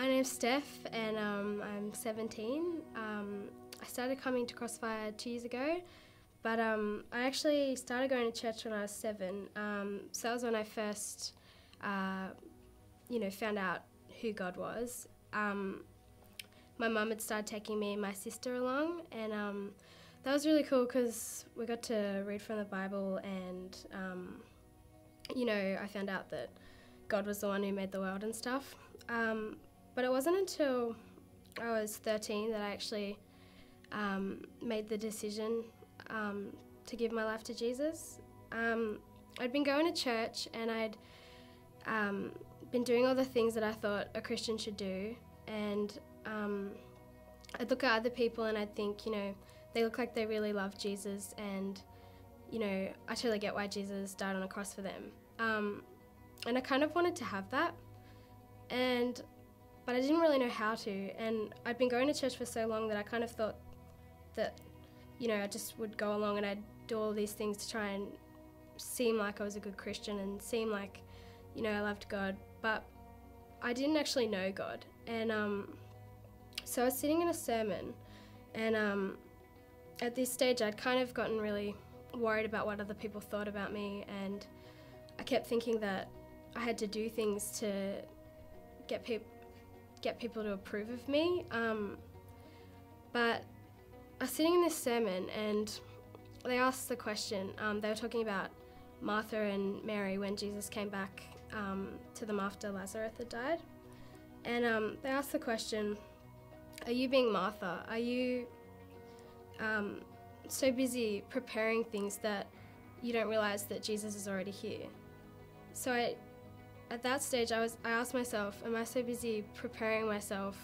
My name's Steph and I'm 17. I started coming to Crossfire 2 years ago, but I actually started going to church when I was 7. So that was when I first, found out who God was. My mum had started taking me and my sister along, and that was really cool because we got to read from the Bible, and I found out that God was the one who made the world and stuff. But it wasn't until I was 13 that I actually made the decision to give my life to Jesus. I'd been going to church and I'd been doing all the things that I thought a Christian should do, and I'd look at other people and I'd think, they look like they really love Jesus, and I totally get why Jesus died on a cross for them. And I kind of wanted to have that, but I didn't really know how to, and I'd been going to church for so long that I kind of thought that, I just would go along and I'd do all these things to try and seem like I was a good Christian and seem like, I loved God, but I didn't actually know God. And so I was sitting in a sermon, and at this stage I'd kind of gotten really worried about what other people thought about me, and I kept thinking that I had to do things to get people to approve of me. But I was sitting in this sermon and they asked the question, they were talking about Martha and Mary when Jesus came back to them after Lazarus had died. And they asked the question, are you being Martha? Are you so busy preparing things that you don't realise that Jesus is already here? So at that stage I asked myself, am I so busy preparing myself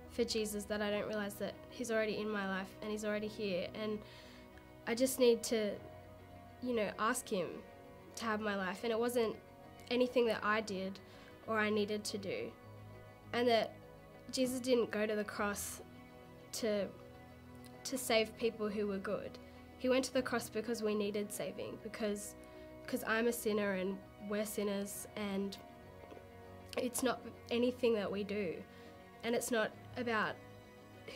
for Jesus that I don't realise that he's already in my life and he's already here, and I just need to, ask him to have my life, and it wasn't anything that I did or I needed to do, and that Jesus didn't go to the cross to save people who were good. He went to the cross because we needed saving, because I'm a sinner and we're sinners, and it's not anything that we do, and it's not about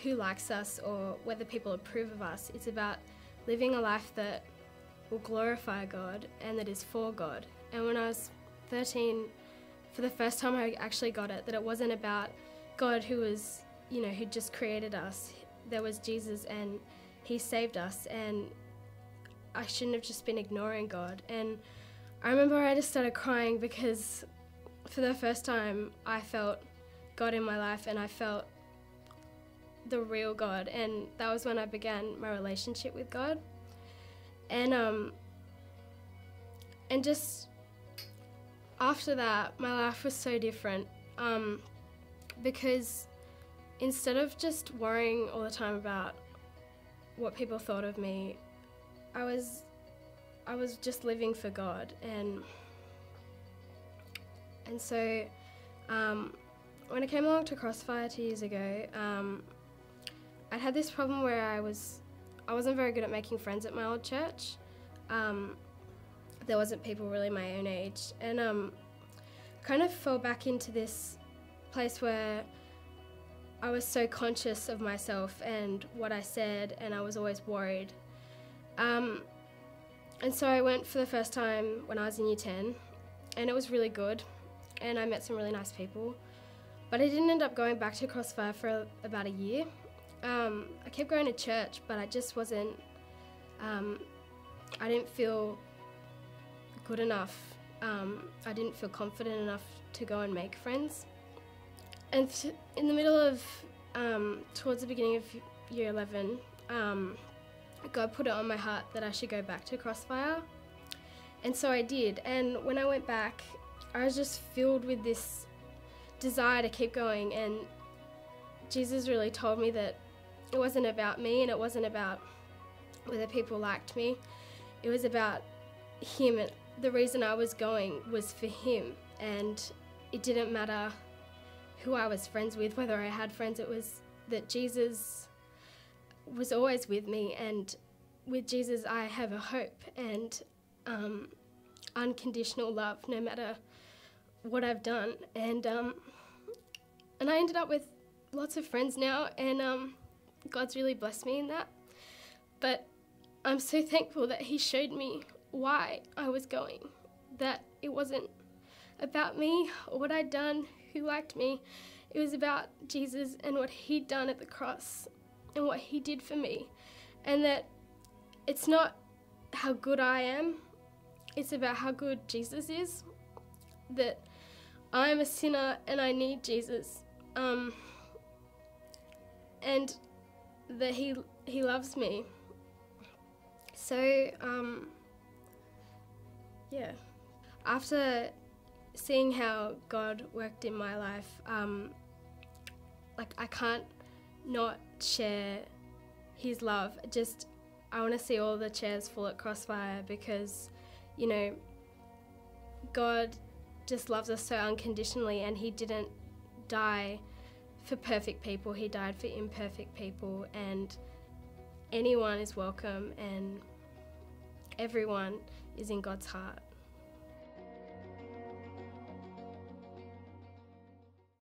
who likes us or whether people approve of us. It's about living a life that will glorify God and that is for God. And when I was 13, for the first time I actually got it, that it wasn't about God who was, who just created us. There was Jesus and he saved us, and I shouldn't have just been ignoring God. And I remember I just started crying because for the first time I felt God in my life, and I felt the real God, and that was when I began my relationship with God. And just after that my life was so different, because instead of just worrying all the time about what people thought of me, I was just living for God. And so when I came along to Crossfire 2 years ago, I'd had this problem where I wasn't very good at making friends at my old church. There wasn't people really my own age, and kind of fell back into this place where I was so conscious of myself and what I said, and I was always worried. And so I went for the first time when I was in Year 10, and it was really good, and I met some really nice people. But I didn't end up going back to Crossfire for about a year. I kept going to church, but I just wasn't, I didn't feel good enough. I didn't feel confident enough to go and make friends. And in the middle of, towards the beginning of Year 11, God put it on my heart that I should go back to Crossfire. And so I did. And when I went back, I was just filled with this desire to keep going, and Jesus really told me that it wasn't about me, and it wasn't about whether people liked me. It was about him, and the reason I was going was for him, and it didn't matter who I was friends with, whether I had friends. It was that Jesus was always with me, and with Jesus I have a hope and unconditional love no matter what I've done. And And I ended up with lots of friends now, and God's really blessed me in that. But I'm so thankful that he showed me why I was going, that it wasn't about me or what I'd done, who liked me. It was about Jesus and what he'd done at the cross and what he did for me. And that it's not how good I am, it's about how good Jesus is. That I'm a sinner and I need Jesus. And that he loves me. So, yeah. After seeing how God worked in my life, I can't not share his love. I want to see all the chairs full at Crossfire because, God just loves us so unconditionally, and he didn't die for perfect people, he died for imperfect people, and anyone is welcome and everyone is in God's heart.